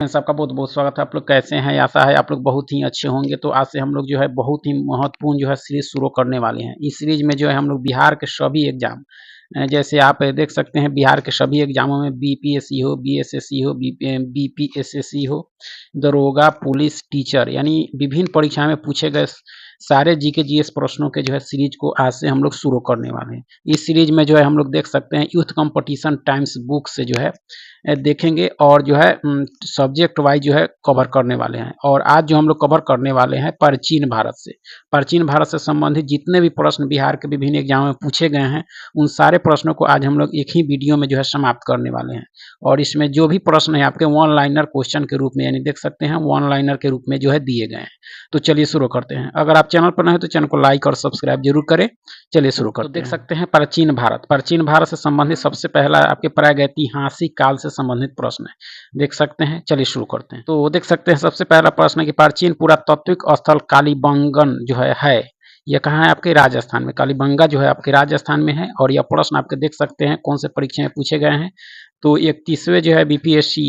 सबका बहुत बहुत स्वागत है। आप लोग कैसे हैं? आशा है आप लोग बहुत ही अच्छे होंगे। तो आज से हम लोग जो है बहुत ही महत्वपूर्ण जो है सीरीज शुरू करने वाले हैं। इस सीरीज में जो है हम लोग बिहार के सभी एग्जाम, जैसे आप देख सकते हैं बिहार के सभी एग्जामों में बीपीएससी हो, बीएसएससी हो, बीपीएसएससी हो, दरोगा, पुलिस, टीचर, यानी विभिन्न परीक्षा में पूछे गए सारे जीके जीएस प्रश्नों के जो है सीरीज को आज से हम लोग शुरू करने वाले हैं। इस सीरीज में जो है हम लोग देख सकते हैं यूथ कंपटीशन टाइम्स बुक से जो है देखेंगे और जो है सब्जेक्ट वाइज जो है कवर करने वाले हैं। और आज जो हम लोग कवर करने वाले हैं प्राचीन भारत से, प्राचीन भारत से संबंधित जितने भी प्रश्न बिहार के विभिन्न एग्जाम में पूछे गए हैं उन सारे प्रश्नों को आज हम लोग एक ही वीडियो में जो है समाप्त करने वाले हैं। और इसमें जो भी प्रश्न है आपके वन लाइनर क्वेश्चन के रूप में, यानी देख सकते हैं वन लाइनर के रूप में जो है दिए गए हैं। तो चलिए शुरू करते हैं। अगर आप चैनल पर नए हैं तो चैनल को लाइक और सब्सक्राइब जरूर करें। चलिए शुरू करते हैं। देख सकते हैं प्राचीन भारत, प्राचीन भारत से संबंधित सबसे पहला आपके प्रागैतिहासिक काल से संबंधित प्रश्न है, देख सकते हैं। चलिए शुरू करते हैं। तो देख सकते हैं सबसे पहला प्रश्न है कि प्राचीन पुरातात्विक स्थल कालीबंगन जो है यह कहाँ है? आपके राजस्थान में। कालीबंगा जो है आपके राजस्थान में है। और यह प्रश्न आपके देख सकते हैं कौन से परीक्षा में पूछे गए हैं। तो 31वें जो है बीपीएससी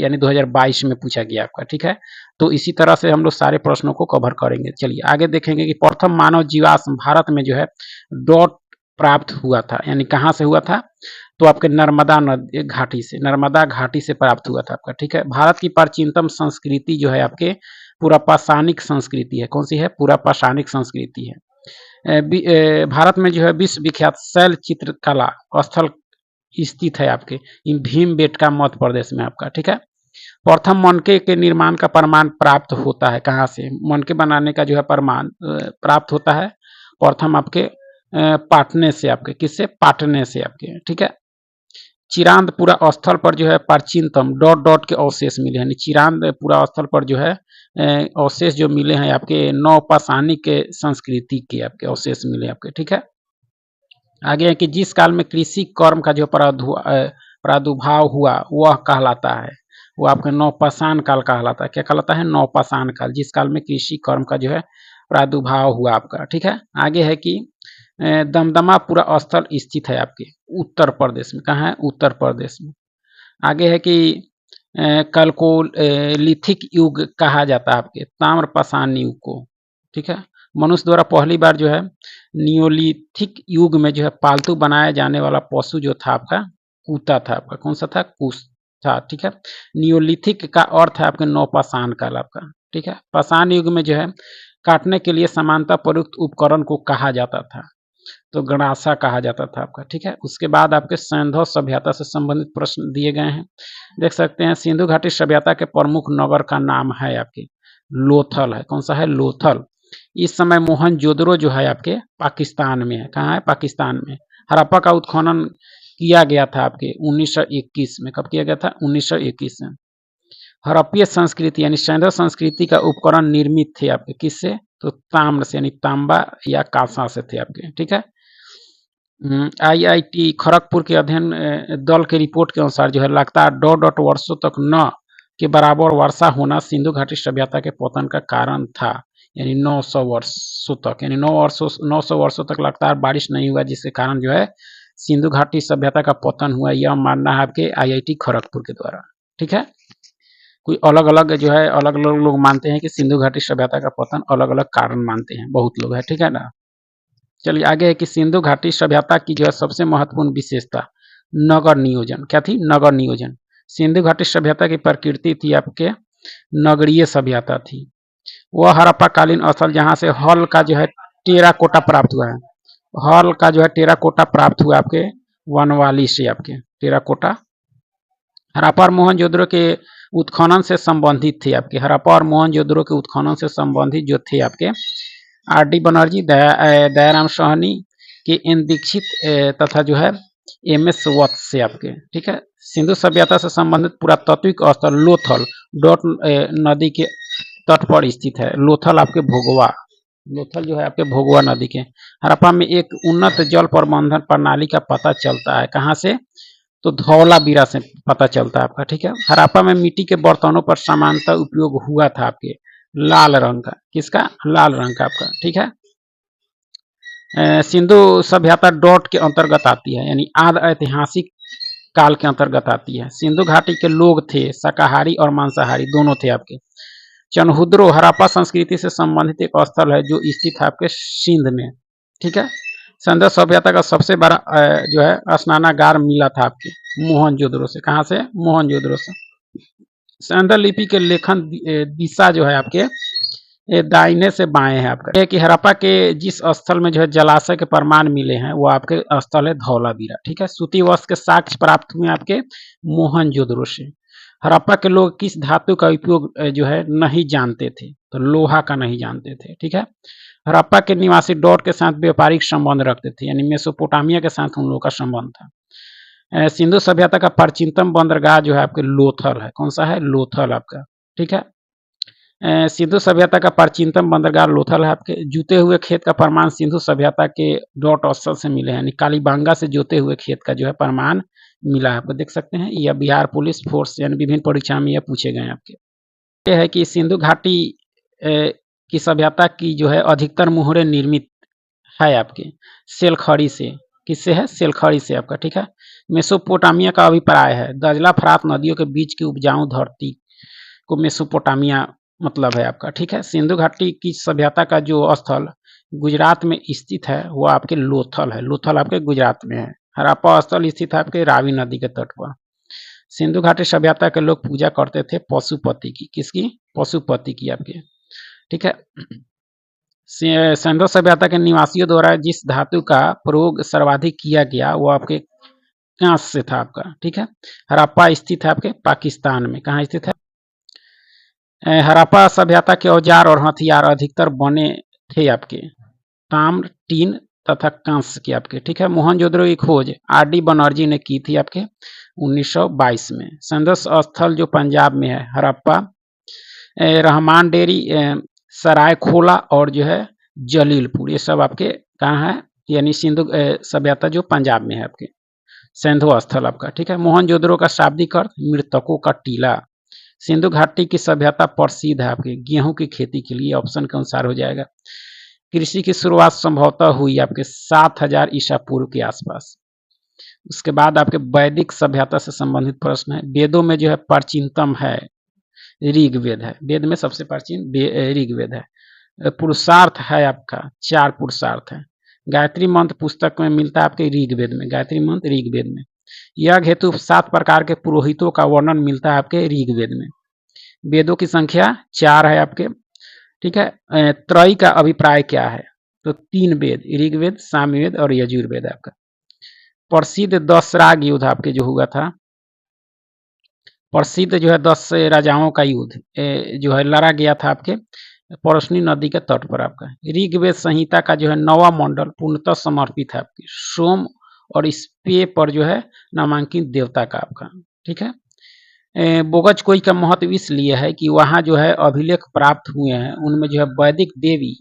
यानी 2022 में पूछा गया आपका, ठीक है। तो इसी तरह से हम लोग सारे प्रश्नों को कवर करेंगे। चलिए आगे देखेंगे कि प्रथम मानव जीवाश्म भारत में जो है डॉट प्राप्त हुआ था, यानी कहाँ से हुआ था? तो आपके नर्मदा नदी घाटी से, नर्मदा घाटी से प्राप्त हुआ था आपका, ठीक है। भारत की प्राचीनतम संस्कृति जो है आपके पुरापाषाणिक संस्कृति है। कौन सी है? पुरापाषाणिक संस्कृति है। भारत में जो है विश्व विख्यात शैल चित्रकला स्थल स्थित है आपके भीमबेटका मध्य प्रदेश में आपका, ठीक है। प्रथम मनके के निर्माण का प्रमाण प्राप्त होता है कहाँ से? मनके बनाने का जो है प्रमाण प्राप्त होता है प्रथम आपके पाटने से, आपके किससे? पाटने से आपके, ठीक है। चिरांदपुरा स्थल पर जो है प्राचीनतम डॉट डॉट के अवशेष मिले हैं। चिरांदपुरा स्थल पर जो है अवशेष जो मिले हैं आपके नवपाषाणिक के संस्कृति के आपके अवशेष मिले आपके, ठीक है। आगे है कि जिस काल में कृषि कर्म का जो प्रादुर्भाव हुआ वह कहलाता है, वो आपका नवपाषाण काल कहलाता है। क्या कहलाता है? नवपाषाण काल, जिस काल में कृषि कर्म का जो है प्रादुर्भाव हुआ आपका, ठीक है। आगे है कि दमदमा पूरा स्थल स्थित है आपके उत्तर प्रदेश में। कहाँ है? उत्तर प्रदेश में। आगे है कि कलकोलिथिक युग कहा जाता है आपके ताम्रपाषाण युग को, ठीक है। मनुष्य द्वारा पहली बार जो है नियोलिथिक युग में जो है पालतू बनाया जाने वाला पशु जो था आपका कूता था आपका। कौन सा था? कुश था, ठीक है। नियोलिथिक का अर्थ है आपके नवपाषाण काल आपका, ठीक है। पाषाण युग में जो है काटने के लिए समानता प्रयुक्त उपकरण को कहा जाता था, तो गणासा कहा जाता था आपका, ठीक है। उसके बाद आपके सैंधव सभ्यता से संबंधित प्रश्न दिए गए हैं, देख सकते हैं। सिंधु घाटी सभ्यता के प्रमुख नगर का नाम है आपके लोथल है। कौन सा है? लोथल। इस समय मोहनजोदड़ो जो है आपके पाकिस्तान में है। कहाँ है? पाकिस्तान में। हड़प्पा का उत्खनन किया गया था आपके 1921 में। कब किया गया था? 1921 में। हड़प्पीय संस्कृति यानी सैंधव संस्कृति का उपकरण निर्मित थे आपके किससे? तो ताम्र से, यानी तांबा या कांसा से थे आपके, ठीक है। आईआईटी खड़गपुर के अध्ययन दल के रिपोर्ट के अनुसार जो है लगातार डॉट डॉट वर्षों तक न के बराबर वर्षा होना सिंधु घाटी सभ्यता के पतन का कारण था, यानी 900 वर्षों तक, यानी 900 वर्षों तक लगातार बारिश नहीं हुआ, जिसके कारण जो है सिंधु घाटी सभ्यता का पतन हुआ। यह मानना है आपके आईआईटी खड़गपुर के द्वारा, ठीक है। कोई अलग अलग जो है अलग अलग लोग मानते हैं कि सिंधु घाटी सभ्यता का पतन अलग अलग कारण मानते हैं, बहुत लोग है, ठीक है ना। चलिए आगे है कि सिंधु घाटी सभ्यता की जो है सबसे महत्वपूर्ण विशेषता नगर नियोजन। क्या थी? नगर नियोजन। सिंधु घाटी सभ्यता की प्रकृति थी आपके नगरीय सभ्यता थी। वह हड़प्पाकालीन स्थल जहां से हल का जो है टेराकोटा प्राप्त हुआ है, हल का जो है टेराकोटा प्राप्त हुआ आपके वनवाली से आपके टेराकोटा। हड़प्पा और मोहनजोदड़ो के उत्खनन से संबंधित थे आपके, हड़प्पा और मोहनजोदड़ो के उत्खनन से संबंधित जो थे आपके आर डी बनर्जी, दयाराम साहनी के एन दीक्षित तथा जो है एम एस वत्स से आपके, ठीक है। सिंधु सभ्यता से संबंधित पुरातात्विक स्थल लोथल डॉट नदी के तट पर स्थित है। लोथल आपके भोगवा, लोथल जो है आपके भोगवा नदी के। हड़प्पा में एक उन्नत जल प्रबंधन प्रणाली का पता चलता है। कहाँ से? तो धौलावीरा से पता चलता है आपका, ठीक है। हड़प्पा में मिट्टी के बर्तनों पर सामान्यतः उपयोग हुआ था आपके लाल रंग का। किसका? लाल रंग का आपका, ठीक है। सिंधु सभ्यता डॉट के अंतर्गत आती है, यानी आद ऐतिहासिक काल के अंतर्गत आती है। सिंधु घाटी के लोग थे शाकाहारी और मांसाहारी दोनों थे आपके। चनहुद्रो हड़प्पा संस्कृति से संबंधित एक स्थल है जो स्थित है आपके सिंध में, ठीक है। सिंधु सभ्यता का सबसे बड़ा जो है स्नानागार मिला था आपके मोहनजोदड़ो से। कहाँ से? मोहनजोदड़ो से। सिंधु लिपि के लेखन दिशा जो है आपके ये दाहिने से बाएं है आपका। कि हड़प्पा के जिस स्थल में जो है जलाशय के प्रमाण मिले हैं वो आपके स्थल है धौलावीरा, ठीक है। सूती वस्त्र के साक्ष्य प्राप्त हुए आपके मोहनजोदड़ो से। हड़प्पा के लोग किस धातु का उपयोग जो है नहीं जानते थे, तो लोहा का नहीं जानते थे, ठीक है। हड़प्पा के निवासी डॉट के साथ व्यापारिक संबंध रखते थे, यानी मेसोपोटामिया के साथ उन लोगों का संबंध था। सिंधु सभ्यता का प्राचीनतम बंदरगाह जो है आपके लोथल है। कौन सा है? लोथल आपका, ठीक है। सिंधु सभ्यता का प्राचीनतम बंदरगाह लोथल है आपके। जूते हुए खेत का प्रमाण सिंधु सभ्यता के डॉट स्थल से मिले हैं, यानी कालीबांगा से जोते हुए खेत का जो है प्रमाण मिला है आपको, देख सकते हैं। यह बिहार पुलिस फोर्स यानी विभिन्न परीक्षा में यह पूछे गए हैं आपके। यह है कि सिंधु घाटी की सभ्यता की जो है अधिकतर मुहरे निर्मित है आपके सेलखड़ी से। किससे है? सेलखड़ी से आपका, ठीक है। मेसोपोटामिया का अभिप्राय है दजला फरात नदियों के बीच की उपजाऊ धरती को मेसोपोटामिया मतलब है आपका, ठीक है। सिंधु घाटी की सभ्यता का जो स्थल गुजरात में स्थित है वो आपके लोथल है। लोथल आपके गुजरात में है। हड़प्पा स्थल स्थित है आपके रावी नदी के तट पर। सिंधु घाटी सभ्यता के लोग पूजा करते थे पशुपति की। किसकी? पशुपति की आपके, ठीक है। सिंधु सभ्यता के निवासियों द्वारा जिस धातु का प्रयोग सर्वाधिक किया गया वो आपके कांस से था आपका, ठीक है। हड़प्पा स्थित है आपके पाकिस्तान में। कहाँ स्थित है? हड़प्पा सभ्यता के औजार और हथियार अधिकतर बने थे आपके ताम्र, टीन तथा कांस्य के आपके, ठीक है। मोहनजोदड़ो की खोज आर.डी. बनर्जी ने की थी आपके 1922 में। सिंधु स्थल जो पंजाब में है हड़प्पा, रहमान डेरी, सरायखोला और जो है जलीलपुर, ये सब आपके कहाँ है? यानी सिंधु सभ्यता जो पंजाब में है आपके सिंधु स्थल आपका, ठीक है। मोहनजोदड़ो का शाब्दिक अर्थ मृतकों का टीला। सिंधु घाटी की सभ्यता प्रसिद्ध है आपके गेहूं की खेती के लिए, ऑप्शन के अनुसार हो जाएगा। कृषि की शुरुआत संभवतः हुई आपके 7000 ईसा पूर्व के आसपास। उसके बाद आपके वैदिक सभ्यता से संबंधित प्रश्न है। वेदों में जो है प्राचीनतम है ऋग्वेद है। वेद में सबसे प्राचीन ऋग्वेद है। पुरुषार्थ है आपका 4 पुरुषार्थ है। गायत्री मंत्र पुस्तक में मिलता है आपके ऋग्वेद में। गायत्री मंत्र ऋग्वेद में। यज्ञ हेतु 7 प्रकार के पुरोहितों का वर्णन मिलता है आपके ऋग्वेद में। वेदों की संख्या 4 है आपके, ठीक है। त्रयी का अभिप्राय क्या है? तो 3 वेद, ऋग्वेद, सामवेद और यजुर्वेद आपका। प्रसिद्ध 10 राग युद्ध आपके जो हुआ था, प्रसिद्ध जो है 10 राजाओं का युद्ध जो है लड़ा गया था आपके परसनी नदी के तट पर आपका। ऋग्वेद संहिता का जो है 9वां मंडल पूर्णतः समर्पित है आपके सोम और स्पे पर जो है नामांकित देवता का आपका, ठीक है। बोगज कोई का महत्व इसलिए है कि वहाँ जो है अभिलेख प्राप्त हुए हैं, उनमें जो है वैदिक देवी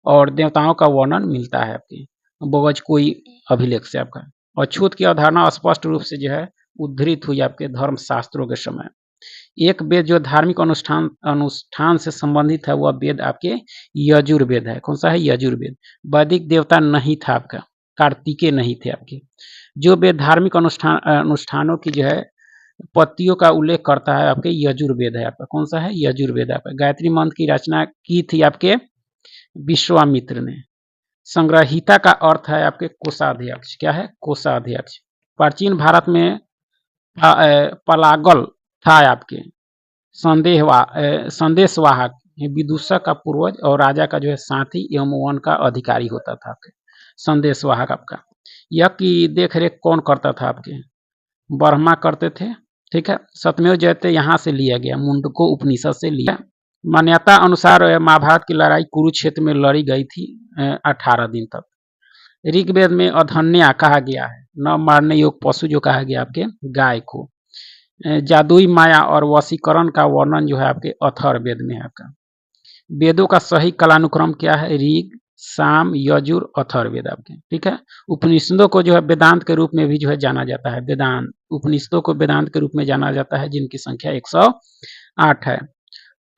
और देवताओं का वर्णन मिलता है आपके बोगज कोई अभिलेख से आपका। अछूत की अवधारणा स्पष्ट रूप से जो है उद्धृत हुई आपके धर्म शास्त्रों के समय। एक वेद जो धार्मिक अनुष्ठान से संबंधित है वह वेद आपके यजुर्वेद है। कौन सा है? यजुर्वेद। वैदिक देवता नहीं था आपका, कार्तिकेय नहीं थे आपके। जो वेद धार्मिक अनुष्ठानों की जो है पत्तियों का उल्लेख करता है आपके यजुर्वेद है आपका। कौन सा है? यजुर्वेद आपका। गायत्री मंत्र की रचना की थी आपके विश्वामित्र ने। संग्रहिता का अर्थ है आपके कोषाध्यक्ष। क्या है? कोषाध्यक्ष। प्राचीन भारत में पलागल था आपके संदेशवाहक, विदूषक का पूर्वज और राजा का जो है साथी एवं वन का अधिकारी होता था आपके संदेशवाहक आपका। यह की देख रेख कौन करता था आपके? ब्रह्मा करते थे, ठीक है। सत्यमेव जयते यहाँ से लिया गया, मुंडको उपनिषद से लिया। मान्यता अनुसार महाभारत की लड़ाई कुरुक्षेत्र में लड़ी गई थी 18 दिन तक। ऋग्वेद में अधन्या कहा गया है, न मारने योग्य पशु जो कहा गया आपके गाय को। जादुई माया और वशीकरण का वर्णन जो है आपके अथर्ववेद में है आपका। वेदों का सही कालानुक्रम क्या है? ऋग, साम, यजुर, अथर्ववेद आपके, ठीक है। उपनिषदों को जो है वेदांत के रूप में भी जो है जाना जाता है। वेदांत उपनिषदों को वेदांत के रूप में जाना जाता है, जिनकी संख्या 108 है।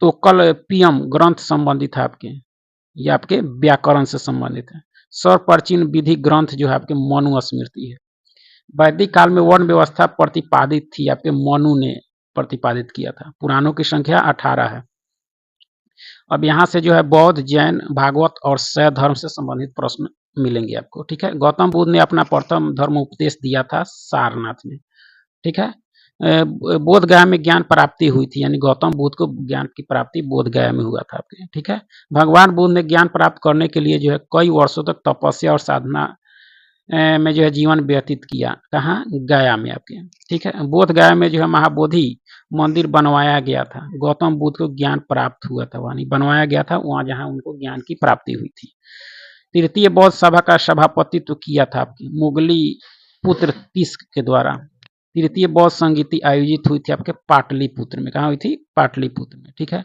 तो कल्पियम ग्रंथ संबंधित है आपके, ये आपके व्याकरण से संबंधित है। सर्वप्राचीन विधि ग्रंथ जो है आपके मनु स्मृति है। वैदिक काल में वर्ण व्यवस्था प्रतिपादित थी, आपके मनु ने प्रतिपादित किया था। पुराणों की संख्या 18 है। अब यहाँ से जो है बौद्ध, जैन, भागवत और शैव धर्म से संबंधित प्रश्न मिलेंगे आपको। ठीक है, गौतम बुद्ध ने अपना प्रथम धर्म उपदेश दिया था सारनाथ में। ठीक है, बोध गया में ज्ञान प्राप्ति हुई थी, यानी गौतम बुद्ध को ज्ञान की प्राप्ति बोध गया में हुआ था आपके। ठीक है, भगवान बुद्ध ने ज्ञान प्राप्त करने के लिए जो है कई वर्षों तक तपस्या और साधना में जो है जीवन व्यतीत किया। कहाँ? गया में आपके। ठीक है, बोध गया में जो है महाबोधि मंदिर बनवाया गया था। गौतम बुद्ध को ज्ञान प्राप्त हुआ था, वहां बनवाया गया था, वहां जहां उनको ज्ञान की प्राप्ति हुई थी। तृतीय बौद्ध सभा का सभापतित्व किया था आपके मुगली पुत्र तिस्क के द्वारा। तृतीय बौद्ध संगीति आयोजित हुई थी आपके पाटलिपुत्र में। कहाँ हुई थी? पाटलिपुत्र में। ठीक है,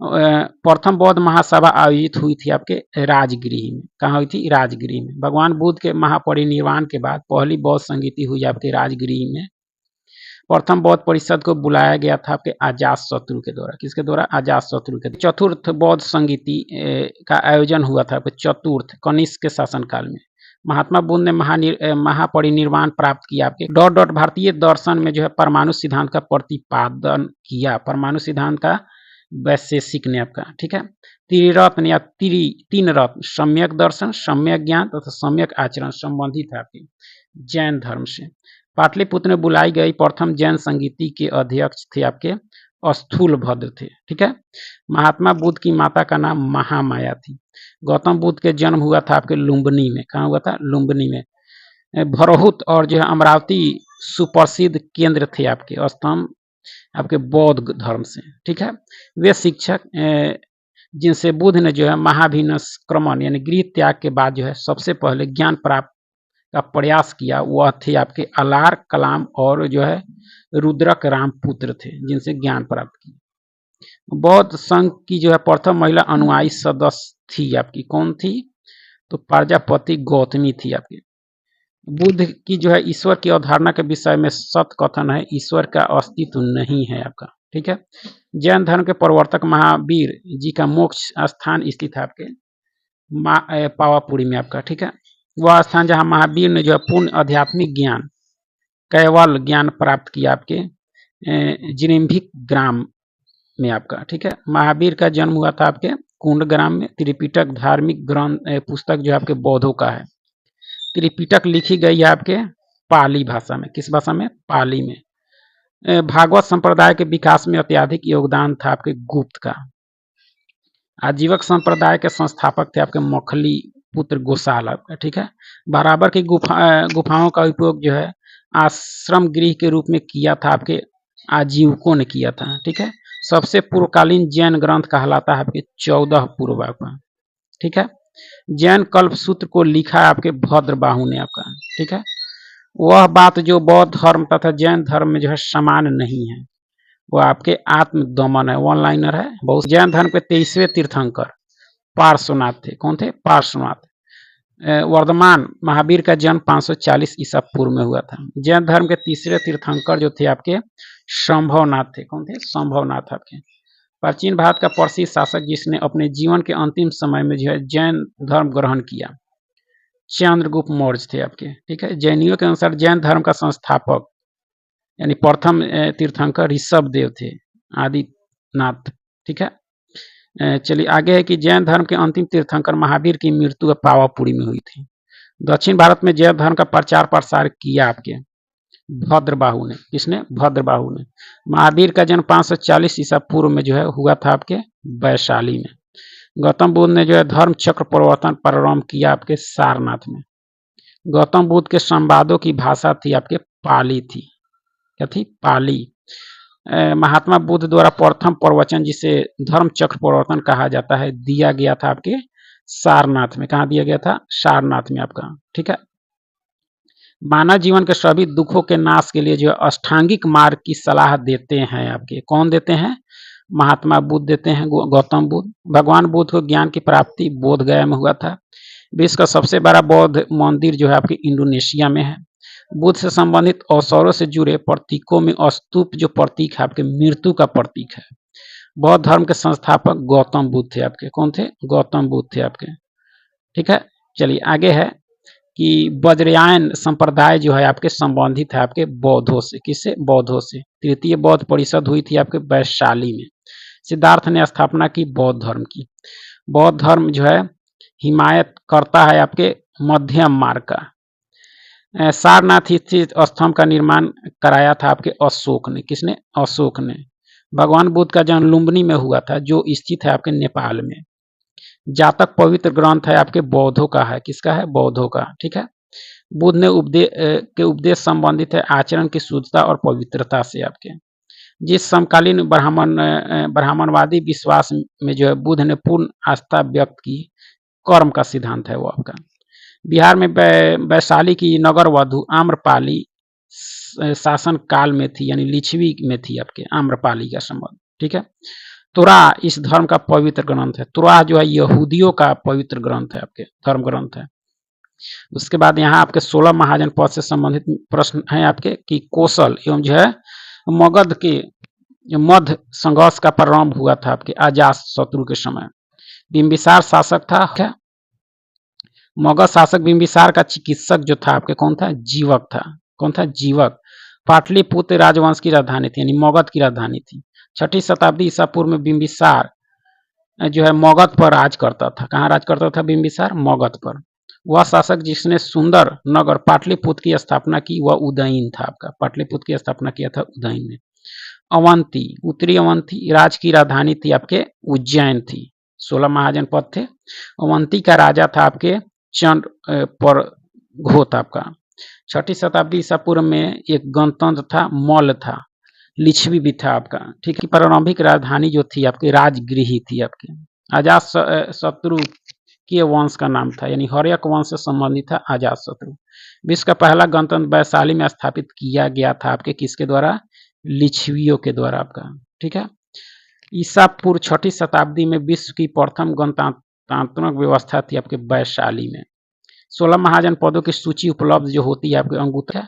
प्रथम बौद्ध महासभा आयोजित हुई थी आपके राजगृह में। कहाँ हुई थी? राजगृह में। भगवान बुद्ध के महापरिनिर्वाण के बाद पहली बौद्ध संगीति हुई आपके राजगृह में। प्रथम बौद्ध परिषद को बुलाया गया था आपके अजात शत्रु के द्वारा। किसके द्वारा? अजात शत्रु के। चतुर्थ बौद्ध संगीति का आयोजन हुआ था आपके चतुर्थ कनिष्क के शासनकाल में। महात्मा बुद्ध ने महापरिनिर्वाण प्राप्त किया आपके डॉट डॉट भारतीय दर्शन में जो है परमाणु सिद्धांत का प्रतिपादन किया। परमाणु सिद्धांत का वैशेषिक ने आपका। ठीक है, त्रिरत्न या तीन रत्न सम्यक दर्शन, सम्यक ज्ञान तथा सम्यक आचरण संबंधित है आपके जैन धर्म से। पाटलिपुत्र में बुलाई गई प्रथम जैन संगीति के अध्यक्ष थे आपके स्थूल भद्र थे। ठीक है, महात्मा बुद्ध की माता का नाम महामाया थी। गौतम बुद्ध के जन्म हुआ था आपके लुम्बिनी में। कहाँ हुआ था? लुम्बिनी में। भरहुत और जो है अमरावती सुप्रसिद्ध केंद्र थे आपके स्तंभ आपके बौद्ध धर्म से। ठीक है, वे शिक्षक जिनसे बुद्ध ने जो है महाभिनिष्क्रमण यानी गृह त्याग के बाद जो है सबसे पहले ज्ञान प्राप्त का प्रयास किया, वह थे आपके अलार कलाम और जो है रुद्रक राम पुत्र थे, जिनसे ज्ञान प्राप्त किया। बौद्ध संघ की जो है प्रथम महिला अनुयायी सदस्य थी आपकी। कौन थी? तो प्रजापति गौतमी थी आपकी। बुद्ध की जो है ईश्वर की अवधारणा के विषय में सत कथन है, ईश्वर का अस्तित्व नहीं है आपका। ठीक है, जैन धर्म के प्रवर्तक महावीर जी का मोक्ष स्थान स्थित है आपके पावापुरी में आपका। ठीक है, वह स्थान जहां महावीर ने जो है पूर्ण आध्यात्मिक ज्ञान कैवल ज्ञान प्राप्त किया आपके जिनिम्भिक ग्राम में आपका। ठीक है, महावीर का जन्म हुआ था आपके कुंड ग्राम में। त्रिपिटक धार्मिक ग्रंथ पुस्तक जो आपके बौद्धों का है। त्रिपिटक लिखी गई है आपके पाली भाषा में। किस भाषा में? पाली में। भागवत संप्रदाय के विकास में अत्यधिक योगदान था आपके गुप्त का। आजीवक संप्रदाय के संस्थापक थे आपके मखली पुत्र गोसाल आपका। ठीक है, बराबर की गुफाओं का उपयोग जो है आश्रम गृह के रूप में किया था आपके आजीवकों ने किया था। ठीक है, सबसे पूर्वकालीन जैन ग्रंथ कहलाता है आपके 14 पूर्व का। ठीक है, जैन कल्प सूत्र को लिखा है आपके भद्रबाहु ने आपका। ठीक है, वह बात जो बौद्ध धर्म तथा जैन धर्म में जो है समान नहीं है, वो आपके आत्म दमन है, वन लाइनर है। बहुत जैन धर्म के 23वें तीर्थंकर पार्श्वनाथ थे। कौन थे? पार्श्वनाथ। वर्धमान महावीर का जन्म 540 ईसा पूर्व में हुआ था। जैन धर्म के तीसरे तीर्थंकर जो थे आपके संभवनाथ थे। कौन थे? संभवनाथ आपके। प्राचीन भारत का प्रसिद्ध शासक जिसने अपने जीवन के अंतिम समय में जो है जैन धर्म ग्रहण किया, चंद्रगुप्त मौर्य थे आपके। ठीक है, जैनियों के अनुसार जैन धर्म का संस्थापक यानी प्रथम तीर्थंकर ऋषभ देव थे, आदिनाथ। ठीक है, चलिए आगे है कि जैन धर्म के अंतिम तीर्थंकर महावीर की मृत्यु पावापुरी में हुई थी। दक्षिण भारत में जैन धर्म का प्रचार प्रसार किया आपके भद्रबाहु ने। किसने? भद्रबाहु ने। महावीर का जन्म 540 ईसा पूर्व में जो है हुआ था आपके वैशाली में। गौतम बुद्ध ने जो है धर्म चक्र परिवर्तन प्रारंभ किया आपके सारनाथ में। गौतम बुद्ध के संवादों की भाषा थी आपके पाली थी। क्या थी? पाली। महात्मा बुद्ध द्वारा प्रथम प्रवचन जिसे धर्म चक्र परिवर्तन कहा जाता है दिया गया था आपके सारनाथ में। कहाँ दिया गया था? सारनाथ में आपका। ठीक है, मानव जीवन के सभी दुखों के नाश के लिए जो अष्टांगिक मार्ग की सलाह देते हैं आपके। कौन देते हैं? महात्मा बुद्ध देते हैं, गौतम बुद्ध। भगवान बुद्ध को ज्ञान की प्राप्ति बोध गया में हुआ था। विश्व का सबसे बड़ा बौद्ध मंदिर जो है आपके इंडोनेशिया में है। बुद्ध से संबंधित अवसरों से जुड़े प्रतीकों में स्तूप जो प्रतीक है आपके मृत्यु का प्रतीक है। बौद्ध धर्म के संस्थापक गौतम बुद्ध थे आपके। कौन थे? गौतम बुद्ध थे आपके। ठीक है, चलिए आगे है कि वज्रयान संप्रदाय जो है आपके संबंधित है आपके बौद्धों से। किससे? बौद्धों से। तृतीय बौद्ध परिषद हुई थी आपके वैशाली में। सिद्धार्थ ने स्थापना की बौद्ध धर्म की। बौद्ध धर्म जो है हिमायत करता है आपके मध्यम मार्ग का। सारनाथ स्थित स्तंभ का निर्माण कराया था आपके अशोक ने। किसने? अशोक ने। भगवान बुद्ध का जन्म लुम्बिनी में हुआ था, जो स्थित है आपके नेपाल में। जातक पवित्र ग्रंथ है आपके बौद्धों का है। किसका है? बौद्धों का। ठीक है। बुद्ध ने उपदेश संबंधित है आचरण की शुद्धता और पवित्रता से आपके। जिस समकालीन ब्राह्मणवादी विश्वास में जो है बुद्ध ने पूर्ण आस्था व्यक्त की, कर्म का सिद्धांत है वो आपका। बिहार में वैशाली की नगर वधु आम्रपाली शासन काल में थी, यानी लिच्छवी में थी आपके आम्रपाली का संबंध। ठीक है। तुरा इस धर्म का पवित्र ग्रंथ है। तुरा जो है यहूदियों का पवित्र ग्रंथ है आपके, धर्म ग्रंथ है। उसके बाद यहाँ आपके 16 महाजन पद से संबंधित प्रश्न है आपके कि कौशल एवं जो है मगध के मध्य संघर्ष का प्रारंभ हुआ था आपके अजात शत्रु के समय। बिंबिसार शासक था क्या? मगध शासक बिंबिसार का चिकित्सक जो था आपके कौन था? जीवक था। कौन था? जीवक। पाटलिपुत्र राजवंश की राजधानी थी, यानी मगध की राजधानी थी। 6ठी शताब्दी ईसा पूर्व में बिंबिसार जो है मगध पर राज करता था। कहाँ राज करता था बिंबिसार? मगध पर। वह शासक जिसने सुंदर नगर पाटलिपुत्र की स्थापना की वह उदयन था आपका। पाटलिपुत्र की स्थापना किया था उदयन ने। अवंती, उत्तरी अवंती राज की राजधानी थी आपके उज्जैन थी। 16 महाजनपद थे। अवंती का राजा था आपके चंड पर घोत आपका। 6ठी शताब्दी ईसा पूर्व में एक गणतंत्र था, मल्ल था, लिच्छवी भी था आपका। ठीक है। प्रारंभिक राजधानी जो थी आपकी राजगृही थी आपके। अजात शत्रु के वंश का नाम था, यानी हर्यक वंश से संबंधित था अजात शत्रु। विश्व का पहला गणतंत्र वैशाली में स्थापित किया गया था आपके किसके द्वारा? लिच्छवियों के द्वारा आपका। ठीक है। ईसा पूर्व 6ठी शताब्दी में विश्व की प्रथम गणतांत्रिक व्यवस्था थी आपके वैशाली में। 16 महाजन पदों की सूची उपलब्ध जो होती है आपके अंगूठा।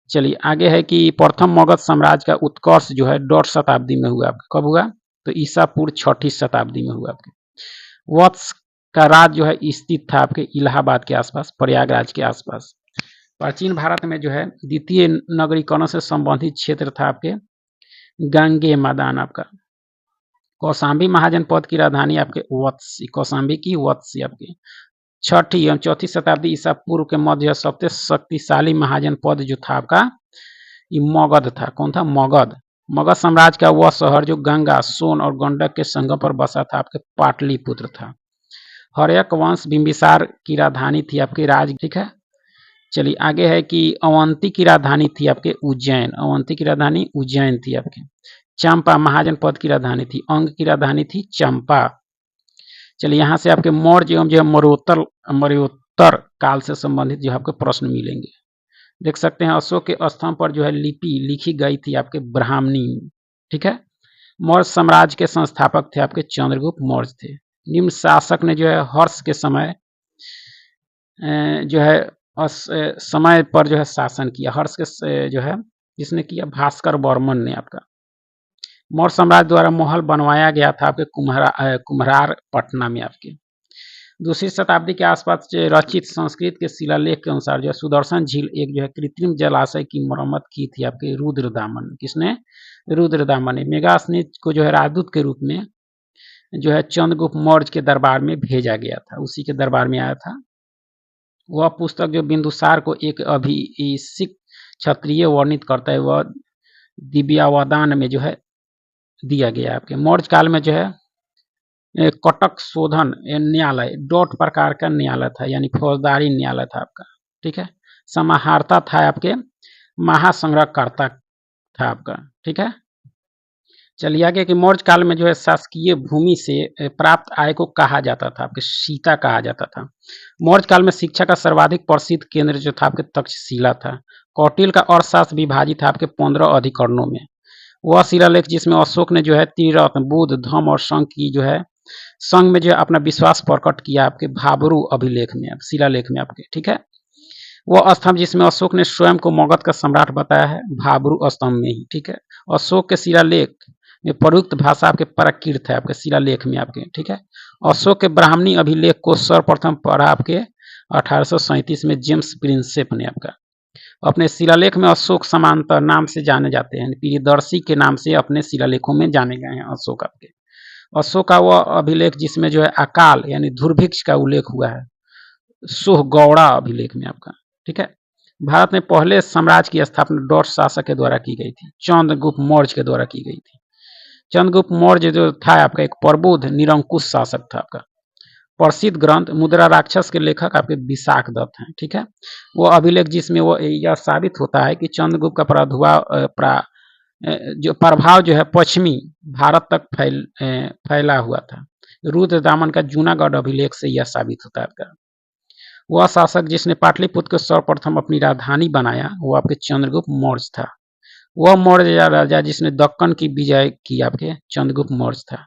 चलिए आगे है कि प्रथम मगध साम्राज्य का उत्कर्ष जो है 1.5 शताब्दी में हुआ आपका। कब हुआ? तो ईसा पूर्व 6ठी शताब्दी में हुआ आपके। वत्स का राज जो है स्थित था आपके इलाहाबाद के आसपास, प्रयागराज के आसपास। प्राचीन भारत में जो है द्वितीय नगरीकरण से संबंधित क्षेत्र था आपके गंगे मैदान आपका। कौशाम्बी महाजन पद की राजधानी आपके वत्सी, कौशाम्बी की वत्सी आपके। 6ठी एवं 4ठी शताब्दी ईसा पूर्व के मध्य सबसे शक्तिशाली महाजन पद जो था आपका ये मगध था। कौन था? मगध। मगध साम्राज्य का वह शहर जो गंगा, सोन और गंडक के संगम पर बसा था आपके पाटलिपुत्र था। हर्यक वंश बिंबिसार की राजधानी थी आपकी राज। ठीक है। चलिए आगे है कि अवंती की राजधानी थी आपके उज्जैन। अवंती की राजधानी उज्जैन थी आपके। चंपा महाजन पद की राजधानी थी। अंग की राजधानी थी चंपा। चलिए यहाँ से आपके मौर्य एवं जो मर्योत्तर काल से संबंधित जो आपके प्रश्न मिलेंगे। देख सकते हैं अशोक के स्तंभ पर जो है लिपि लिखी गई थी आपके ब्राह्मणी। ठीक है। मौर्य साम्राज्य के संस्थापक थे आपके चंद्रगुप्त मौर्य थे। निम्न शासक ने जो है हर्ष के समय जो है समय पर जो है शासन किया। हर्ष के जो है जिसने किया भास्कर वर्मन ने आपका। मौर्य साम्राज्य द्वारा महल बनवाया गया था आपके कुम्हरार पटना में आपके। 2री शताब्दी के आसपास रचित संस्कृत के शिलालेख के अनुसार जो है सुदर्शन झील एक जो है कृत्रिम जलाशय की मरम्मत की थी आपके रुद्रदामन ने। किसने? रुद्रदामन ने। मेगास्निच को जो है राजदूत के रूप में जो है चंद्रगुप्त मौर्य के दरबार में भेजा गया था, उसी के दरबार में आया था। वह पुस्तक जो बिंदुसार को एक अभिषिक्त क्षत्रिय वर्णित करता है वह दिव्यावदान में जो है दिया गया आपके। मौर्य काल में जो है कटक शोधन न्यायालय डॉट प्रकार का न्यायालय था, यानी फौजदारी न्यायालय था आपका। ठीक है। समाहर्ता था आपके महासंग्रहकर्ता था आपका। ठीक है। चलिए आगे कि मौर्य काल में जो है शासकीय भूमि से प्राप्त आय को कहा जाता था आपके सीता कहा जाता था। मौर्य काल में शिक्षा का सर्वाधिक प्रसिद्ध केंद्र जो था आपके तक्षशिला था। कौटिल्य का अर्थशास्त्र विभाजित था आपके 15 अधिकरणों में। वह शिलालेख जिसमें अशोक ने जो है त्रिरत्न बुद्ध धम्म और संघ की जो है संघ में जो है अपना विश्वास प्रकट किया आपके भाबरू अभिलेख में शिलालेख में आपके। ठीक है। वह स्तंभ जिसमें अशोक ने स्वयं को मगध का सम्राट बताया है भाबरू स्तंभ में ही। ठीक है। अशोक के शिलालेख में प्रयुक्त भाषा आपके प्राकृत है आपके शिलालेख में आपके। ठीक है। अशोक के ब्राह्मणी अभिलेख को सर्वप्रथम पढ़ा आपके 1837 में जेम्स प्रिंसेप ने आपका अपने शिलालेख में अशोक समांतर नाम से जाने जाते हैं, प्रियदर्शी के नाम से अपने शिलालेखों में जाने गए हैं अशोक आपके। अशोक का वह अभिलेख जिसमें जो है अकाल यानी दुर्भिक्ष का उल्लेख हुआ है, सोहगौड़ा अभिलेख में आपका, ठीक है। भारत में पहले साम्राज्य की स्थापना डॉट शासक के द्वारा की गई थी, चंद्रगुप्त मौर्य के द्वारा की गई थी। चंद्रगुप्त मौर्य जो था आपका एक प्रबुद्ध निरंकुश शासक था आपका। प्रसिद्ध ग्रंथ मुद्रा राक्षस के लेखक आपके विशाख दत्त हैं, ठीक है। वो अभिलेख जिसमें वो यह साबित होता है कि चंद्रगुप्त का जो प्रभाव जो है पश्चिमी भारत तक फैला हुआ था। रुद्र दामन का जूनागढ़ अभिलेख से यह साबित होता है। वह शासक जिसने पाटलिपुत्र को सर्वप्रथम अपनी राजधानी बनाया वो आपके चंद्रगुप्त मौर्य था। वह मौर्य राजा जिसने दक्कन की विजय की आपके चंद्रगुप्त मौर्य था,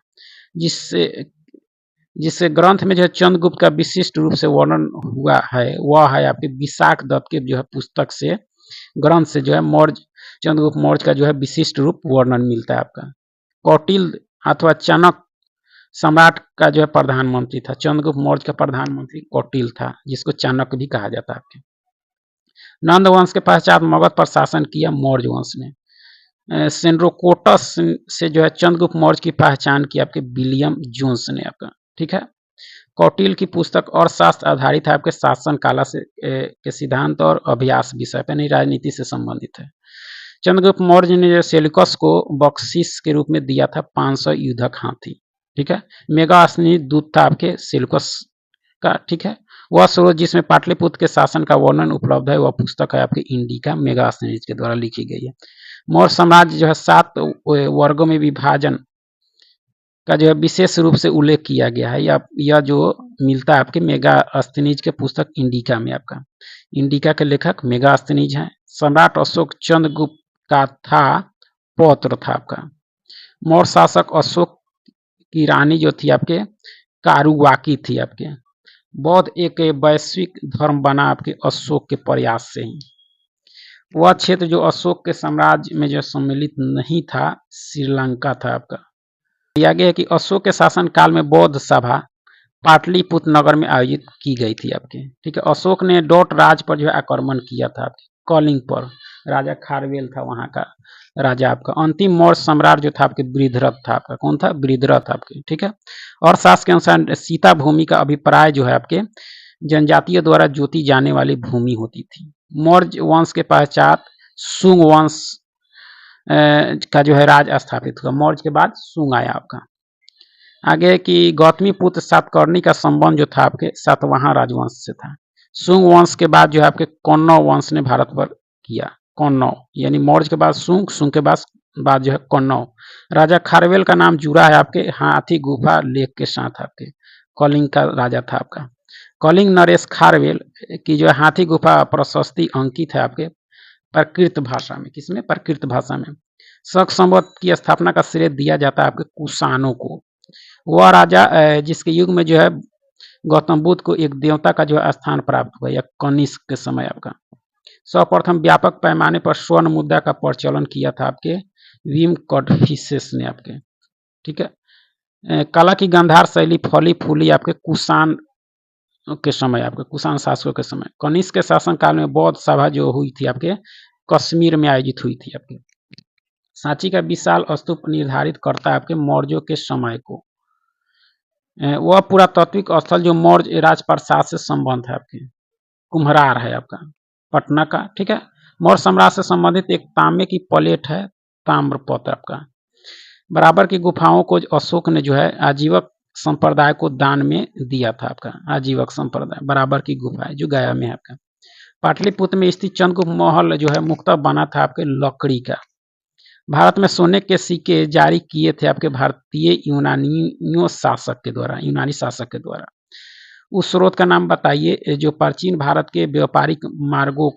जिससे ग्रंथ में जो है चंद्रगुप्त का विशिष्ट रूप से वर्णन हुआ है वह है आपके विशाख दत्त के जो है पुस्तक से, ग्रंथ से जो है चंद्रगुप्त मौर्य का जो है विशिष्ट रूप वर्णन मिलता है आपका। कौटिल्य अथवा चाणक्य सम्राट का जो है प्रधानमंत्री था। चंद्रगुप्त मौर्य का प्रधानमंत्री कौटिल्य था, जिसको चाणक्य भी कहा जाता है आपके। नंद वंश के पश्चात मगध पर शासन किया मौर्य वंश ने। सेंड्रोकोटस से जो है चंद्रगुप्त मौर्य की पहचान की आपके विलियम जोन्स ने आपका, ठीक है। कौटिल्य की पुस्तक और शास्त्र आधारित है आपके शासन कला से के सिद्धांत और अभ्यास विषय पर, नहीं राजनीति से संबंधित है। चंद्रगुप्त मौर्य ने जो सेल्यूकस को बख्शीश के रूप में दिया था 500 युद्धक हाथी, ठीक है। मेगास्थनीज दूत था आपके सेल्यूकस का, ठीक है। वह स्रोत जिसमें पाटलिपुत्र के शासन का वर्णन उपलब्ध है वह पुस्तक है आपके इंडिका मेगास्थनीज के द्वारा लिखी गई है। मौर्य साम्राज्य जो है 7 वर्गों में विभाजन का जो है विशेष रूप से उल्लेख किया गया है। यह जो मिलता है आपके मेगास्थनीज के पुस्तक इंडिका में आपका। इंडिका के लेखक मेगास्थनीज हैं। सम्राट अशोक चंद्रगुप्त का था पौत्र था आपका। मौर्य शासक अशोक की रानी जो थी आपके कारुवाकी थी आपके। बौद्ध एक वैश्विक धर्म बना आपके अशोक के प्रयास से ही। वह क्षेत्र जो अशोक के साम्राज्य में जो सम्मिलित नहीं था श्रीलंका था आपका। दिया गया है कि अशोक के शासन काल में बौद्ध सभा पाटलिपुत्र नगर में आयोजित की गई थी आपके, ठीक है। अशोक ने डोट राज पर जो है आक्रमण किया था आपके, कलिंग पर। राजा खारवेल था वहां का राजा आपका। अंतिम मौर्य सम्राट जो था आपके बृहद्रथ था आपका। कौन था? बृहद्रथ आपके, ठीक है। और शास्त्र के अनुसार सीता भूमि का अभिप्राय जो है आपके जनजातियों द्वारा जोती जाने वाली भूमि होती थी। मौर्य वंश के पश्चात सुंग वंश का जो है राज स्थापित हुआ। मौर्य के बाद सुंग आया आपका। आगे की गौतमी पुत्र सातकर्णी का संबंध जो था आपके सातवाहन राजवंश से था। सुंग वंश के बाद जो है आपके कौन्नौ वंश ने भारत पर किया। कौन्नौ यानी मौर्य के बाद सुंग, सुंग के बाद जो है कौन्नौ। राजा खारवेल का नाम जुड़ा है आपके हाथी गुफा लेख के साथ आपके। कलिंग का राजा था आपका। कलिंग नरेश खारवेल की जो है हाथी गुफा प्रशस्ति अंकित है आपके प्राकृत भाषा में। किसमें? प्राकृत भाषा में। शक संवत की स्थापना का श्रेय दिया जाता है आपके कुषाणों को। वह राजा जिसके युग में जो है गौतम बुद्ध को एक देवता का जो है स्थान प्राप्त हुआ या कनिष्क के समय आपका। सर्वप्रथम व्यापक पैमाने पर स्वर्ण मुद्रा का प्रचलन किया था आपके विम कॉडफिसेस ने आपके, ठीक है। कला की गांधार शैली फली फूली आपके कुषाण के समय आपके, कुषाण शासकों के समय। कनिष्क के शासन काल में बौद्ध सभा जो हुई थी आपके कश्मीर में आयोजित हुई थी आपके। सांची का विशाल स्तूप निर्धारित करता है आपके मौर्यों के समय को। वह पुरातात्विक स्थल जो मौर्य राजप्रासाद से संबंध है आपके कुम्हरार है आपका पटना का, ठीक है। मौर्य सम्राट से संबंधित एक तांबे की प्लेट है ताम्रपत्र आपका। बराबर की गुफाओं को अशोक ने जो है आजीवक संप्रदाय को दान में दिया था आपका। आजीवक संप्रदाय बराबर की गुफा है जो गया में है आपका। पाटलिपुत्र में स्थित चंद्रगुप्त महल जो है मुख्यतः बना था आपके लकड़ी का। भारत में सोने के सिक्के जारी किए थे आपके भारतीय यूनानी शासक के द्वारा। उस स्रोत का नाम बताइए जो प्राचीन भारत के व्यापारिक मार्गों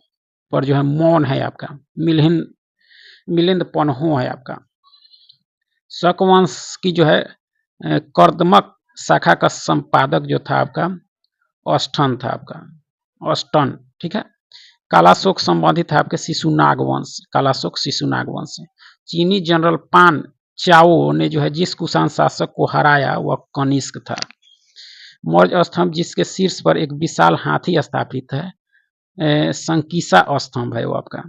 पर जो है मौन है आपका। मिलिंद पन्हो है आपका। शक वंश की जो है कर्दमक शाखा का संपादक जो था आपका अष्टन था आपका, अष्टन, ठीक है। कालाशोक संबंधित है आपके शिशुनाग वंश। कालाशोक शिशुनाग वंश है। चीनी जनरल पान चाओ ने जो है जिस कुषाण शासक को हराया वह कनिष्क था। मौर्य स्तंभ जिसके शीर्ष पर एक विशाल हाथी स्थापित है, संकीसा स्तंभ है वो आपका।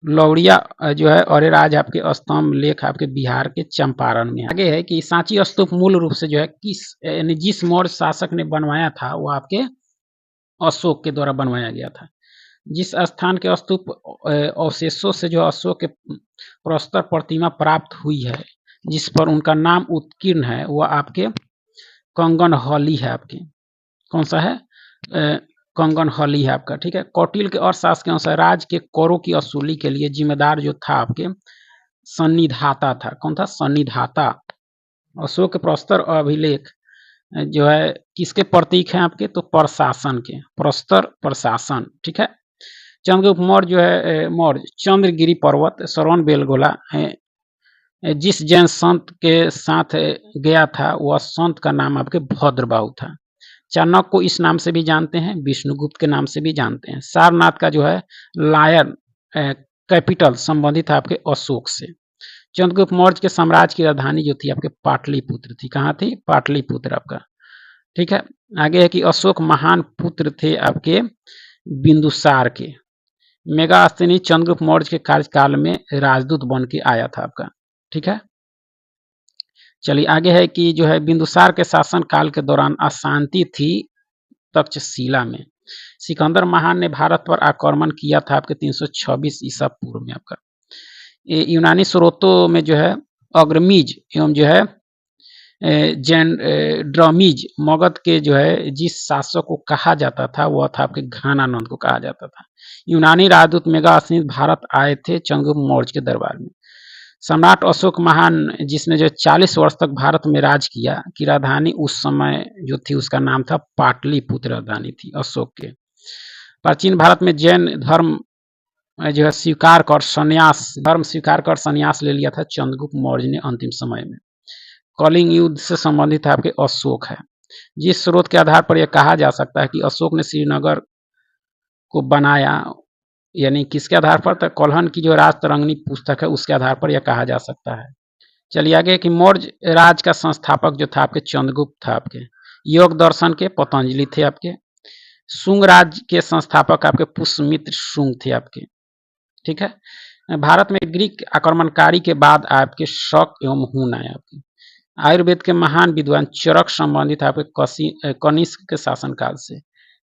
लौरिया जो है अरेराज आपके स्तंभ लेख आपके बिहार के चंपारण में। आगे है कि सांची स्तूप मूल रूप से जो है किस यानी जिस मौर्य शासक ने बनवाया था वो आपके अशोक के द्वारा बनवाया गया था। जिस स्थान के स्तूप अवशेषों से जो अशोक के प्रस्तर प्रतिमा प्राप्त हुई है, जिस पर उनका नाम उत्कीर्ण है, वह आपके कंगनहौली है आपके। कौन सा है? कंगनहौली है आपका, ठीक है। कौटिल्य के अर्थशास्त्र के अनुसार राज्य के करों की वसूली के लिए जिम्मेदार जो था आपके सन्निधाता था। कौन था? सन्निधाता। अशोक के प्रस्तर अभिलेख जो है किसके प्रतीक हैं आपके? तो प्रशासन के, प्रस्तर प्रशासन, ठीक है। चंद्रगुप्त मौर्य जो है मौर्य चंद्रगिरी पर्वत श्रवण बेलगोला जिस जैन संत के साथ गया था वह संत का नाम आपके भद्रबाहु था। चाणक्य को इस नाम से भी जानते हैं, विष्णुगुप्त के नाम से भी जानते हैं। सारनाथ का जो है लायन कैपिटल संबंधित है आपके अशोक से। चंद्रगुप्त मौर्य के साम्राज्य की राजधानी जो थी आपके पाटलिपुत्र थी। कहाँ थी? पाटलिपुत्र आपका, ठीक है। आगे है कि अशोक महान पुत्र थे आपके बिंदुसार के। मेगास्थनी चंद्रगुप्त मौर्य के कार्यकाल में राजदूत बन के आया था आपका, ठीक है। चलिए आगे है कि जो है बिंदुसार के शासन काल के दौरान अशांति थी तक्षशिला में। सिकंदर महान ने भारत पर आक्रमण किया था आपके 326 ईसा पूर्व में आपका। यूनानी स्रोतों में जो है अग्रमीज एवं जो है ड्रमीज मगध के जो है जिस शासक को कहा जाता था वह था आपके घानानंद को कहा जाता था। यूनानी राजदूत मेगास्थनी भारत आए थे चंद्रगुप्त मौर्य के दरबार में। सम्राट अशोक महान जिसने जो 40 वर्ष तक भारत में राज किया की राजधानी उस समय जो थी उसका नाम था पाटलिपुत्र राजधानी थी अशोक के। प्राचीन भारत में जैन धर्म जो है स्वीकार कर संन्यास ले लिया था चंद्रगुप्त मौर्य ने अंतिम समय में। कलिंग युद्ध से संबंधित आपके अशोक है। जिस स्रोत के आधार पर यह कहा जा सकता है कि अशोक ने श्रीनगर को बनाया, यानी किसके आधार पर? तो कोल्हन की जो राजतरंगिणी पुस्तक है उसके आधार पर यह कहा जा सकता है। चलिए आगे कि मौर्य राज का संस्थापक जो था आपके चंद्रगुप्त था आपके। योग दर्शन के पतंजलि थे आपके। शुंग राज्य के संस्थापक आपके पुष्यमित्र शुंग थे आपके, ठीक है। भारत में ग्रीक आक्रमणकारी के बाद आपके शक एवं हून आए आपके। आयुर्वेद के महान विद्वान चरक संबंधित आपके कनिष्क के शासनकाल से।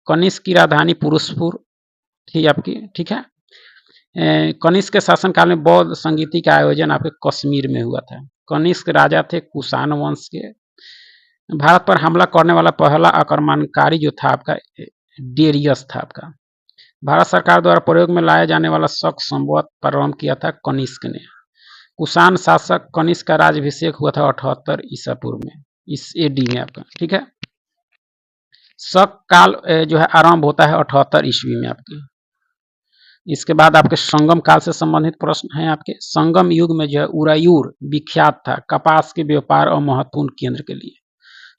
कनिष्क की राजधानी पुरुषपुर थी आपकी, ठीक है। कनिष्क के शासनकाल में बौद्ध संगीति का आयोजन आपके कश्मीर में हुआ था। कनिष्क राजा थे कुषाण वंश के। भारत पर हमला करने वाला पहला आक्रमणकारी जो था आपका डेरियस था आपका। भारत सरकार द्वारा प्रयोग में लाया जाने वाला शक संवत प्रारंभ किया था कनिष्क ने। कुषाण शासक कनिष्क का राज्याभिषेक हुआ था 78 ईसा पूर्व में, इस एडी में आपका, ठीक है। शक काल जो है आरंभ होता है 78 ईस्वी में आपके। इसके बाद आपके संगम काल से संबंधित प्रश्न है आपके। संगम युग में जो है उरायूर विख्यात था कपास के व्यापार और महत्वपूर्ण केंद्र के लिए।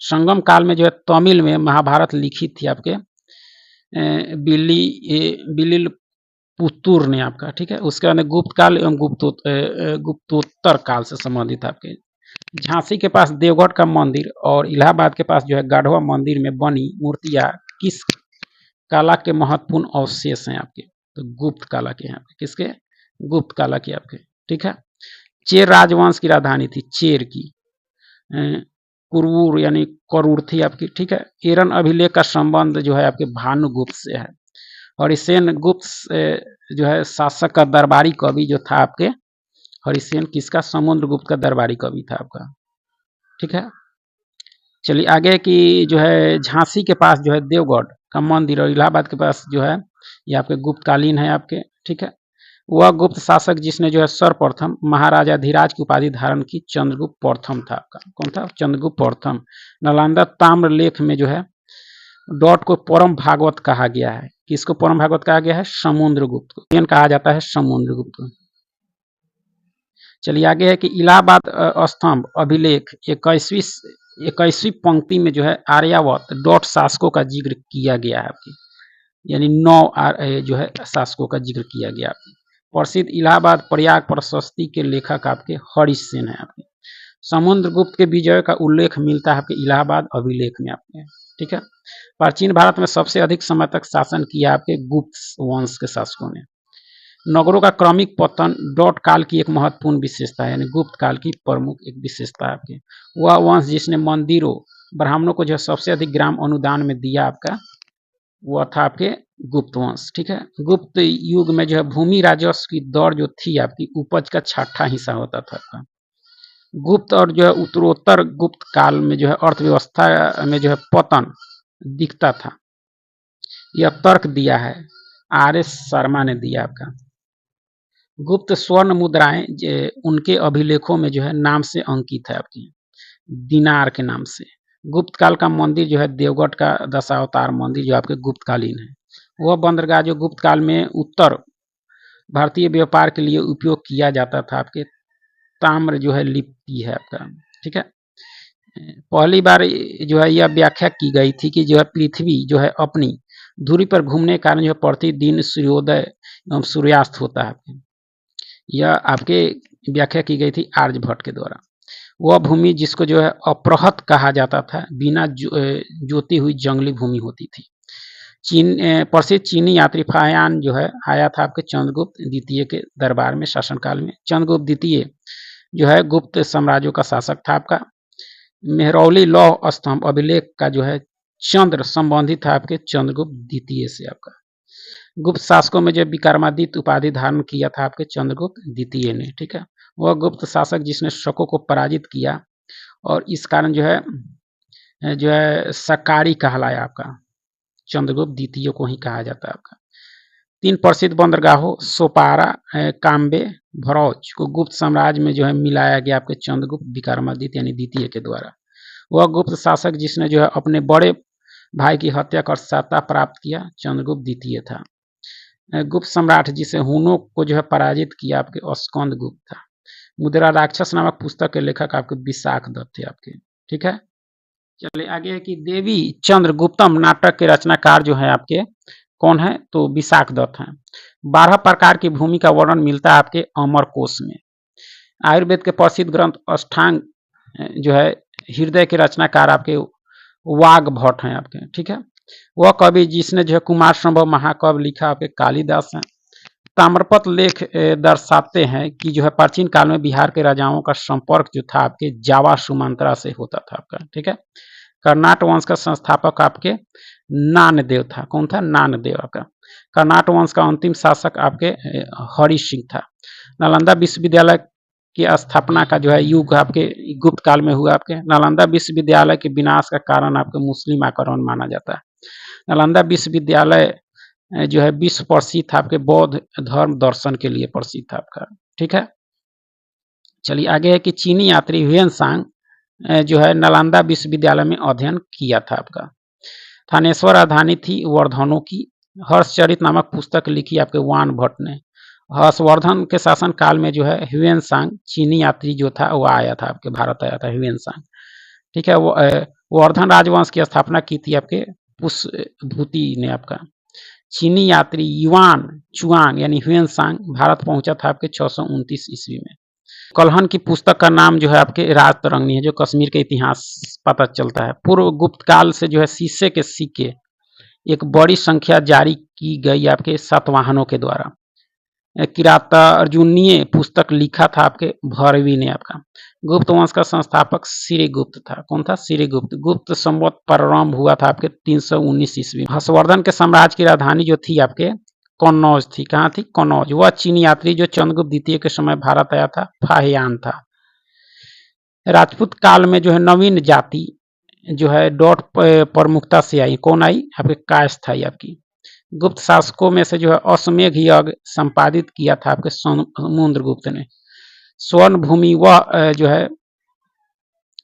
संगम काल में जो है तमिल में महाभारत लिखी थी आपके बिलिल पुत्तूर ने आपका, ठीक है। उसके बाद गुप्त काल एवं गुप्तोत्तर काल से संबंधित आपके। झांसी के पास देवगढ़ का मंदिर और इलाहाबाद के पास जो है गाढ़वा मंदिर में बनी मूर्तियां किस काला के महत्वपूर्ण अवशेष हैं आपके? तो गुप्त काला के हैं आपके। किसके? गुप्त काला के आपके, ठीक है। चेर राजवंश की राजधानी थी चेर की। कुरूर यानी करूर थी आपकी, ठीक है। एरन अभिलेख का संबंध जो है आपके भानुगुप्त से है। हरिसेन गुप्त जो है शासक का दरबारी कवि जो था आपके हरिसेन किसका? समुद्रगुप्त का दरबारी कवि था आपका, ठीक है। चलिए आगे कि जो है झांसी के पास जो है देवगढ़ का मंदिर और इलाहाबाद के पास जो है ये आपके गुप्तकालीन है आपके, ठीक है। वह गुप्त शासक जिसने जो है सर्वप्रथम महाराजा धीराज की उपाधि धारण की चंद्रगुप्त प्रथम था आपका। कौन था? चंद्रगुप्त प्रथम। नालंदा ताम्र लेख में जो है डॉट को परम भागवत कहा गया है। किसको परम भागवत कहा गया है? समुद्रगुप्त को कहा जाता है, समुद्रगुप्त को। चलिए आगे है कि इलाहाबाद स्तंभ अभिलेख 21वीं पंक्ति में जो है आर्यावर्त डॉट शासकों का जिक्र किया गया है आपकी, यानी 9 जो है शासकों का जिक्र किया गया आपकी। प्रसिद्ध इलाहाबाद प्रयाग प्रशस्ति के लेखक आपके हरिसेन है आपके। समुद्रगुप्त के विजय का उल्लेख मिलता है आपके इलाहाबाद अभिलेख में आपके, ठीक है। प्राचीन भारत में सबसे अधिक समय तक शासन किया आपके गुप्त वंश के शासकों ने। नगरों का क्रमिक पतन डॉट काल की एक महत्वपूर्ण विशेषता है, यानी गुप्त काल की प्रमुख एक विशेषता है आपके। वह वंश जिसने मंदिरों ब्राह्मणों को जो सबसे अधिक ग्राम अनुदान में दिया आपका, वह था आपके गुप्त वंश, ठीक है। गुप्त युग में जो है भूमि राजस्व की दर जो थी आपकी उपज का छठा हिस्सा होता था आपका। गुप्त और जो है उत्तरोत्तर गुप्त काल में जो है अर्थव्यवस्था में जो है पतन दिखता था। यह तर्क दिया है आर एस शर्मा ने दिया आपका। गुप्त स्वर्ण मुद्राएं उनके अभिलेखों में जो है नाम से अंकित है आपकी, दिनार के नाम से। गुप्त काल का मंदिर जो है देवगढ़ का दशावतार मंदिर जो आपके गुप्तकालीन है। वह बंदरगाह जो गुप्त काल में उत्तर भारतीय व्यापार के लिए उपयोग किया जाता था आपके, ताम्र जो है लिपि है आपका, ठीक है। पहली बार जो है यह व्याख्या की गई थी कि जो है पृथ्वी जो है अपनी धुरी पर घूमने के कारण जो है प्रतिदिन सूर्योदय एवं सूर्यास्त होता है। यह आपके व्याख्या की गई थी आर्यभट्ट के द्वारा। वह भूमि जिसको जो है अपरहत कहा जाता था, बिना जोती हुई जंगली भूमि होती थी। प्रसिद्ध चीनी यात्री फायान जो है आया था आपके चंद्रगुप्त द्वितीय के दरबार में शासनकाल में। चंद्रगुप्त द्वितीय जो है गुप्त साम्राज्यों का शासक था आपका। मेहरौली लौह स्तंभ अभिलेख का जो है चंद्र संबंधित था आपके चंद्रगुप्त द्वितीय से आपका। गुप्त शासकों में जो विक्रमादित्य उपाधि धारण किया था आपके चंद्रगुप्त द्वितीय ने, ठीक है। वह गुप्त शासक जिसने शकों को पराजित किया और इस कारण जो है सकारी कहलाया आपका, चंद्रगुप्त द्वितीय को ही कहा जाता है आपका। 3 प्रसिद्ध बंदरगाहों सोपारा, काम्बे, भरौच को गुप्त साम्राज्य में जो है मिलाया गया आपके चंद्रगुप्त विक्रमादित्य यानी द्वितीय के द्वारा। वह गुप्त शासक जिसने जो है अपने बड़े भाई की हत्या कर सत्ता प्राप्त किया, चंद्रगुप्त द्वितीय था। गुप्त सम्राट जिसे हुनों को जो है पराजित किया आपके स्कंद गुप्त था। मुद्रा राक्षस नामक पुस्तक के लेखक आपके विशाख दत्त थे आपके, ठीक है। चलिए आगे है कि देवी चंद्रगुप्तम नाटक के रचनाकार जो है आपके कौन है, तो विशाख दत्त हैं। 12 प्रकार की भूमि का वर्णन मिलता है आपके अमर कोश में। आयुर्वेद के प्रसिद्ध ग्रंथ अष्टांग जो है हृदय के रचनाकार आपके वाग भट्ट हैं आपके, ठीक है। वह कवि जिसने जो है कुमार संभव महाकाव्य लिखा आपके कालिदास हैं। ताम्रपत्र लेख दर्शाते हैं कि जो है प्राचीन काल में बिहार के राजाओं का संपर्क जो था आपके जावा सुमांत्रा से होता था आपका, ठीक है। कर्नाट वंश का संस्थापक आपके नानदेव था। कौन था? नानदेव आपका। कर्नाट वंश का अंतिम शासक आपके हरि सिंह था। नालंदा विश्वविद्यालय की स्थापना का जो है युग आपके गुप्त काल में हुआ आपके। नालंदा विश्वविद्यालय के विनाश का कारण आपके मुस्लिम आक्रमण माना जाता है। नालंदा विश्वविद्यालय जो है विश्व प्रसिद्ध था आपके बौद्ध धर्म दर्शन के लिए प्रसिद्ध था आपका, ठीक है। चलिए आगे है कि चीनी यात्री ह्वेनसांग जो है नालंदा विश्वविद्यालय में अध्ययन किया था आपका। थानेश्वर राजधानी थी वर्धनों की। हर्षचरित नामक पुस्तक लिखी आपके वान भट्ट ने। हर्षवर्धन के शासन काल में जो है ह्वेनसांग चीनी यात्री जो था वो आया था आपके भारत आया था ह्वेनसांग, ठीक है। वो वर्धन राजवंश की स्थापना की थी आपके पुष्यभूति ने आपका। चीनी यात्री युआन चुआंग यानी ह्वेनसांग भारत पहुंचा था आपके 629 ईस्वी में। कलहन की पुस्तक का नाम जो है आपके राजतरंगिणी है, जो कश्मीर के इतिहास पता चलता है। पूर्व गुप्त काल से जो है शीशे के सिक्के एक बड़ी संख्या जारी की गई आपके सातवाहनों के द्वारा। किरातार्जुनीय पुस्तक लिखा था आपके भैरवी ने आपका। गुप्त वंश का संस्थापक श्रीगुप्त था। कौन था? श्रीगुप्त। गुप्त संवत प्रारंभ हुआ था आपके 319 ईस्वी। हर्षवर्धन के साम्राज्य की राजधानी जो थी आपके कन्नौज थी। कहाँ थी? कन्नौज। वह चीनी यात्री जो चंद्रगुप्त द्वितीय के समय भारत आया था फाहियान था। राजपूत काल में जो है नवीन जाति जो है डॉट प्रमुखता से आई। कौन आई? आपके कायस्थ आई आपकी। गुप्त शासकों में से जो है अश्वमेध यज्ञ संपादित किया था आपके समुद्रगुप्त ने। स्वर्ण भूमि वह जो है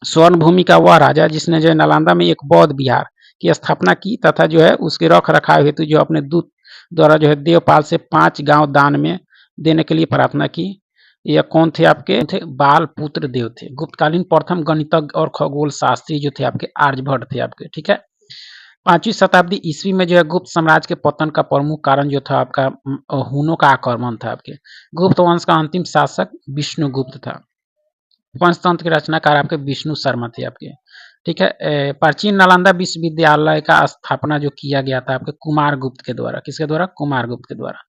स्वर्ण भूमि का वह राजा जिसने जो है नालंदा में एक बौद्ध विहार की स्थापना की तथा जो है उसके रख रखाव हेतु जो अपने दूत द्वारा जो है देवपाल से 5 गांव दान में देने के लिए प्रार्थना की। यह कौन थे? आपके थे बाल पुत्र देव थे। गुप्तकालीन प्रथम गणितज्ञ और खगोल शास्त्री जो थे आपके आर्यभट्ट थे आपके, ठीक है। 5वीं शताब्दी ईस्वी में जो है गुप्त साम्राज्य के पतन का प्रमुख कारण जो था आपका हुनों का आक्रमण था आपके। गुप्त वंश का अंतिम शासक विष्णुगुप्त था। पंचतंत्र के रचनाकार आपके विष्णु शर्मा थे आपके, ठीक है। प्राचीन नालंदा विश्वविद्यालय का स्थापना जो किया गया था आपके कुमार गुप्त के द्वारा, किसके द्वारा? कुमार गुप्त के द्वारा।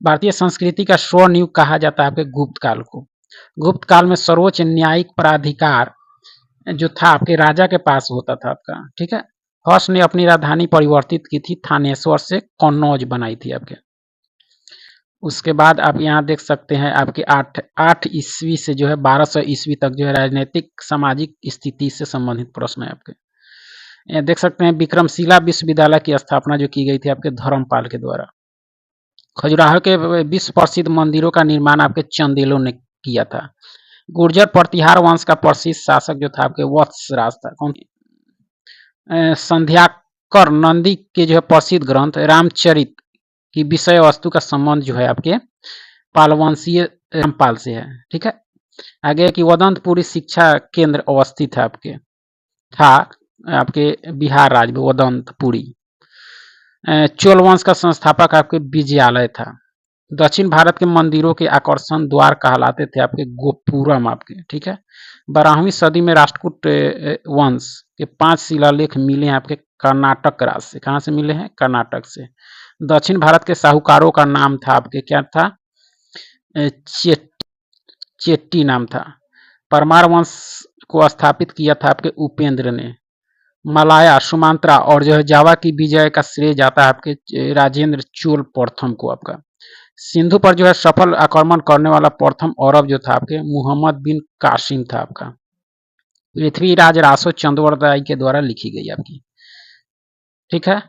भारतीय संस्कृति का स्वर्ण युग कहा जाता है आपके गुप्त काल को। गुप्त काल में सर्वोच्च न्यायिक प्राधिकार जो था आपके राजा के पास होता था आपका, ठीक है। हर्ष ने अपनी राजधानी परिवर्तित की थी, थानेश्वर से कन्नौज बनाई थी आपके। उसके बाद आप यहाँ देख सकते हैं आपके 8 ईस्वी से जो है 1200 ईस्वी तक जो है राजनीतिक सामाजिक स्थिति से संबंधित प्रश्न है आपके। ये देख सकते हैं विक्रमशिला विश्वविद्यालय की स्थापना जो की गई थी आपके धर्मपाल के द्वारा। खजुराहो के विश्व प्रसिद्ध मंदिरों का निर्माण आपके चंदेलों ने किया था। गुर्जर प्रतिहार वंश का प्रसिद्ध शासक जो था आपके वत्सराज था। कौन? संध्याकर नंदी के जो है प्रसिद्ध ग्रंथ रामचरित की विषय वस्तु का संबंध जो है आपके पालवंशीय रामपाल से है, ठीक है। आगे कि वदंतपुरी शिक्षा केंद्र अवस्थित है आपके, था आपके बिहार राज्य में वदंतपुरी। चोल वंश का संस्थापक आपके विजयालय था। दक्षिण भारत के मंदिरों के आकर्षण द्वार कहलाते थे आपके गोपुरम आपके, ठीक है। 12वीं सदी में राष्ट्रकूट वंश के 5 शिलालेख मिले हैं आपके कर्नाटक राज्य से। कहाँ से मिले हैं? कर्नाटक से। दक्षिण भारत के साहूकारों का नाम था आपके, क्या था? चेट्टी नाम था। परमार वंश को स्थापित किया था आपके उपेंद्र ने। मलाया, सुमात्रा और जो है जावा की विजय का श्रेय जाता है आपके राजेंद्र चोल प्रथम को आपका। सिंधु पर जो है सफल आक्रमण करने वाला प्रथम अरब जो था आपके मुहम्मद बिन कासिम था आपका। पृथ्वीराज रासो चंद्रवर्दाई के द्वारा लिखी गई आपकी, ठीक है।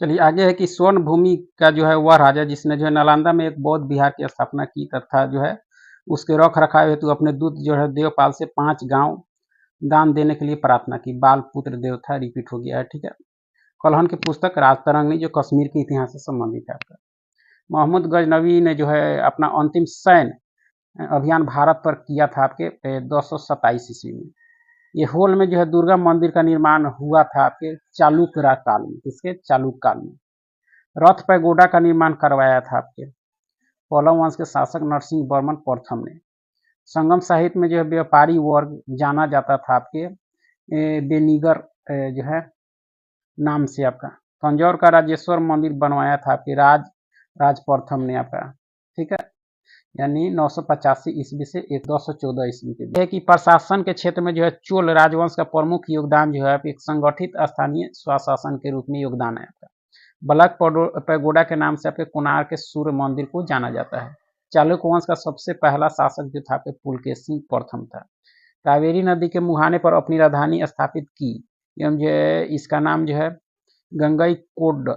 चलिए आगे है कि स्वर्ण भूमि का जो है वह राजा जिसने जो है नालंदा में एक बौद्ध विहार की स्थापना की तथा जो है उसके रख रखाव हेतु अपने दूत जो है देवपाल से 5 गांव दान देने के लिए प्रार्थना की। बाल पुत्र देव था, रिपीट हो गया है, ठीक है। कलहन की पुस्तक राजतरंगिणी जो कश्मीर के इतिहास से संबंधित है आपका। महमूद गजनवी ने जो है अपना अंतिम सैन्य अभियान भारत पर किया था आपके 227 ईस्वी में। ये होल में जो है दुर्गा मंदिर का निर्माण हुआ था आपके चालुक्य काल में। किसके? चालुक्य काल में। रथ पैगोडा का निर्माण करवाया था आपके पल्लव वंश के शासक नरसिंह वर्मन प्रथम ने। संगम साहित्य में जो है व्यापारी वर्ग जाना जाता था आपके बेनीगर जो है नाम से आपका। तंजौर का राजेश्वर मंदिर बनवाया था आपके राज प्रथम ने आपका, ठीक है। यानी 985 ईस्वी से 1214 ईस्वी के बीच। कि प्रशासन के क्षेत्र में जो है चोल राजवंश का प्रमुख योगदान जो है एक संगठित स्थानीय स्वशासन के रूप में योगदान है आपका। बलक पैगोडा के नाम से आपके कोणार्क के सूर्य मंदिर को जाना जाता है। चालुक्य वंश का सबसे पहला शासक जो था आपके पुलकेशी प्रथम था। कावेरी नदी के मुहाने पर अपनी राजधानी स्थापित की एवं जो है इसका नाम जो है गंगई कोंड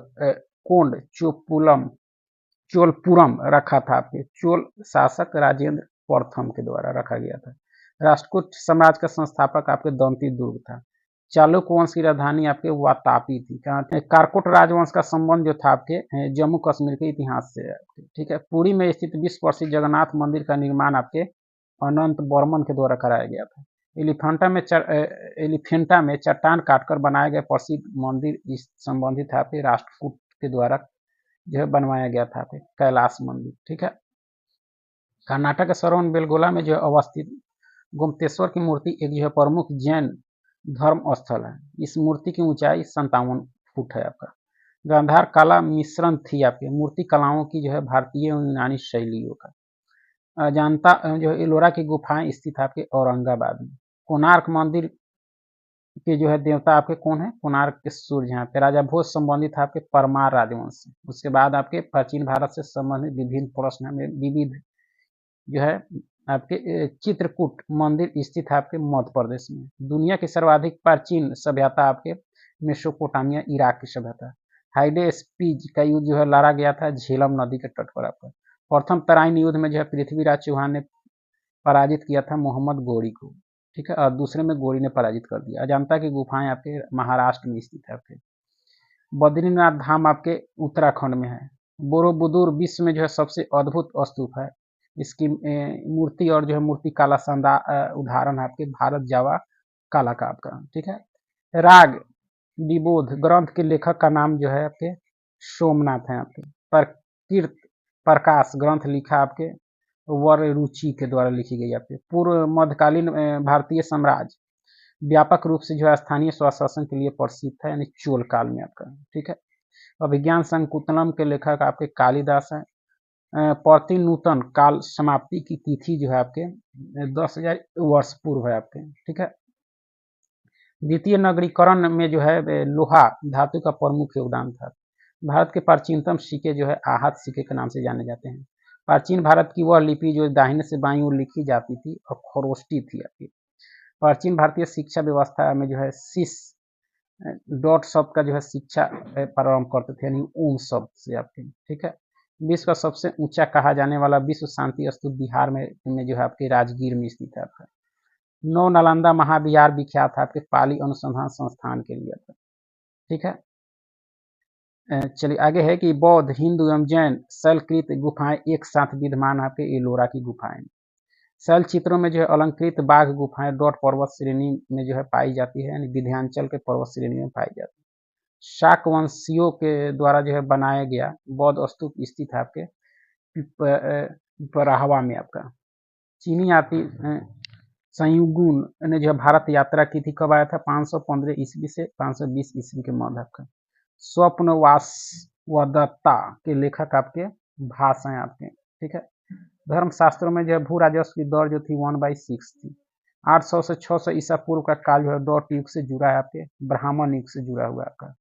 चोलपुरम रखा था आपके चोल शासक राजेंद्र प्रथम के द्वारा रखा गया था। राष्ट्रकूट साम्राज्य का संस्थापक आपके दंती दुर्ग था। चालुक्य वंश की राजधानी आपके वातापी थी। कहाँ थे? कारकोट राजवंश का संबंध जो था आपके जम्मू कश्मीर के इतिहास से है, ठीक है। पुरी में स्थित विश्व प्रसिद्ध जगन्नाथ मंदिर का निर्माण आपके अनंत बर्मन के द्वारा कराया गया था। एलिफेंटा में चट्टान काटकर बनाए गए प्रसिद्ध मंदिर इस संबंधित है आपके राष्ट्रकूट के द्वारा जो है बनवाया गया था कैलाश मंदिर, ठीक है। कर्नाटक के सरवन बेलगोला में जो है अवस्थित गोमतेश्वर की मूर्ति एक जो है प्रमुख जैन धर्म स्थल है। इस मूर्ति की ऊंचाई 57 फुट है आपका। गांधार कला मिश्रण थी आपकी मूर्ति कलाओं की जो है भारतीय और यूनानी शैलियों का। अजंता जो एलोरा की गुफाएं स्थित है आपके औरंगाबाद में। कोणार्क मंदिर के जो है देवता आपके कौन है? कोणार्क के सूर्य यहाँ पे। राजा भोज संबंधित है आपके परमार राजवंश से। उसके बाद आपके प्राचीन भारत से संबंधित विभिन्न प्रश्न में विविध जो है आपके चित्रकूट मंदिर स्थित है आपके मध्य प्रदेश में। दुनिया की सर्वाधिक प्राचीन सभ्यता आपके मेसोपोटामिया इराक की सभ्यता। हाइडे स्पीज का युद्ध जो है लड़ा गया था झेलम नदी के तट पर आपका। प्रथम तराइन युद्ध में जो है पृथ्वीराज चौहान ने पराजित किया था मोहम्मद गौरी को, ठीक है। और दूसरे में गौरी ने पराजित कर दिया। अजंता की गुफाएं आपके महाराष्ट्र में स्थित है आपके। बद्रीनाथ धाम आपके उत्तराखंड में है। बोरोबुदुर विश्व में जो है सबसे अद्भुत स्तूप है। इसकी मूर्ति और जो है मूर्ति कला शानदार उदाहरण है आपके भारत जावा कला का आपका, ठीक है। राग विबोध ग्रंथ के लेखक का नाम जो है आपके सोमनाथ है आपके। प्रकृत प्रकाश ग्रंथ लिखा आपके वररुचि के द्वारा लिखी गई आपके। पूर्व मध्यकालीन भारतीय साम्राज्य व्यापक रूप से जो है स्थानीय स्वशासन के लिए प्रसिद्ध है, यानी चोल काल में आपका, ठीक है। अभिज्ञान संकुतलम के लेखक आपके कालिदास हैं। प्रतिनूतन काल समाप्ति की तिथि जो है आपके 10,000 वर्ष पूर्व है आपके, ठीक है। द्वितीय नगरीकरण में जो है लोहा धातु का प्रमुख योगदान था। भारत के प्राचीनतम सिक्के जो है आहत सिक्के के नाम से जाने जाते हैं। प्राचीन भारत की वह लिपि जो दाहिने से बाईं ओर लिखी जाती थी और खरोष्टी थी आपकी। प्राचीन भारतीय शिक्षा व्यवस्था में जो है शिष डॉट शब्द का जो है शिक्षा प्रारंभ करते थे, यानी ओम शब्द से आपके, ठीक है। विश्व का सबसे ऊंचा कहा जाने वाला विश्व शांति स्तूप बिहार में जो है आपके राजगीर में स्थित है आपका। नौ नालंदा महाविहार विख्यात है आपके पाली अनुसंधान संस्थान के लिए आपका, ठीक है। चलिए आगे है कि बौद्ध, हिंदू एवं जैन शैलकृत गुफाएं एक साथ विद्यमान है आपके एलोरा की गुफाएं। शैल चित्रों में जो है अलंकृत बाघ गुफाएं डॉट पर्वत श्रेणी में जो है पाई जाती है, यानी विंध्याचल के पर्वत श्रेणी में पाई जाती है। शाक वंशियों के द्वारा जो है बनाया गया बौद्ध स्तूप स्थित है आपके पिपराहवा में आपका। चीनी यात्री संयुगुन ने जो भारत यात्रा की थी, कब आया था? 515 ईस्वी से 520 ईस्वी के मध्य आपका। स्वप्नवासवदत्ता के लेखक आपके भाष हैं आपके, ठीक है। धर्मशास्त्रों में जो है भू राजस्व की दर जो थी 1/6 थी। 800 से 600 ईसा पूर्व का काल जो है डॉट युग से जुड़ा है आपके, ब्राह्मण युग से जुड़ा हुआ है आपका,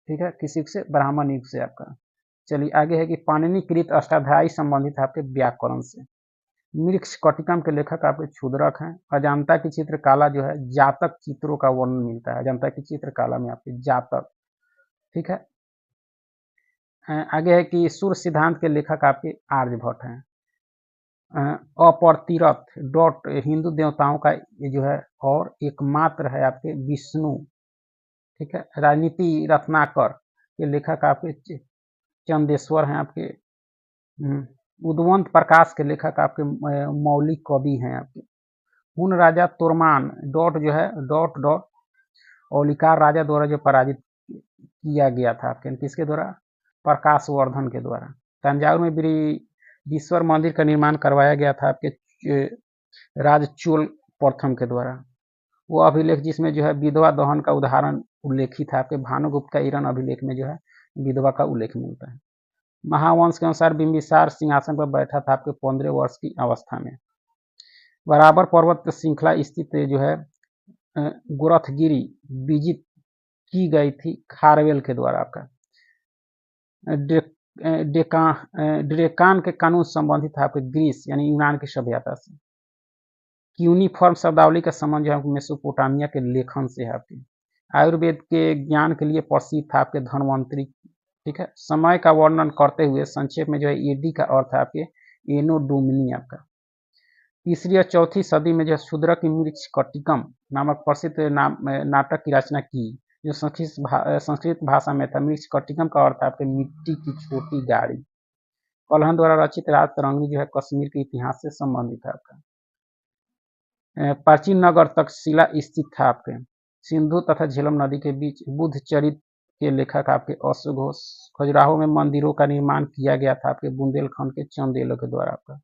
ठीक है। किस युग से? ब्राह्मण युग से आपका। चलिए आगे है कि पाणिनिकृत अष्टाध्यायी संबंधित है आपके व्याकरण से। मृच्छकटिकम के लेखक आपके क्षुद्रक हैं। अजंता की चित्रकला जो है जातक चित्रों का वर्णन मिलता है अजंता की चित्रकला में आपके जातक, ठीक है। आगे है कि सूर्य सिद्धांत के लेखक आपके आर्यभट्ट हैं। अपरतिरथ डॉट हिंदू देवताओं का ये जो है और एकमात्र है आपके विष्णु, ठीक है। राजनीति रत्नाकर के लेखक आपके चंदेश्वर हैं आपके। उद्वंत प्रकाश के लेखक आपके मौलिक कवि हैं आपके। हुन राजा तोरमान डॉट जो है डॉट डॉट औलिकार राजा द्वारा जो पराजित किया गया था आपके, किसके द्वारा? प्रकाशवर्धन के द्वारा। तंजावुर में बृहदीश्वर मंदिर का निर्माण करवाया गया था आपके राजचोल प्रथम के द्वारा। वो अभिलेख जिसमें जो है विधवा दहन का उदाहरण उल्लेखित है आपके भानुगुप्त का ईरन अभिलेख में जो है विधवा का उल्लेख मिलता है। महावंश के अनुसार बिंबिसार सिंहासन पर बैठा था आपके 15 वर्ष की अवस्था में। बराबर पर्वत श्रृंखला स्थित जो है गोरखगिरी विजित की गई थी खारवेल के द्वारा आपका। डेकान के कानून संबंधित था आपके ग्रीस यानी यूनान की सभ्यता से। यूनिफॉर्म शब्दावली का संबंध जो है मेसोपोटामिया के लेखन से है आपके। आयुर्वेद के ज्ञान के लिए प्रसिद्ध था आपके धन्वंतरी, ठीक है। समय का वर्णन करते हुए संक्षेप में जो है एडी का अर्थ है आपके एनो डोमिनी आपका। तीसरी और चौथी सदी में जो है शूद्रक मृच्छकटिकम नामक प्रसिद्ध नाटक की रचना की, जो संस्कृत भाषा में था। मृच्छकटिकम का अर्थ है आपके मिट्टी की छोटी गाड़ी। कल्हन द्वारा रचित राज तरंगी जो है कश्मीर के इतिहास से संबंधित है आपका। प्राचीन नगर तक्षशिला स्थित था आपके सिंधु तथा झेलम नदी के बीच। बुद्ध चरित के लेखक आपके अश्वघोष। खजुराहो में मंदिरों का निर्माण किया गया था आपके बुंदेलखंड के चंदेलों के द्वारा आपका।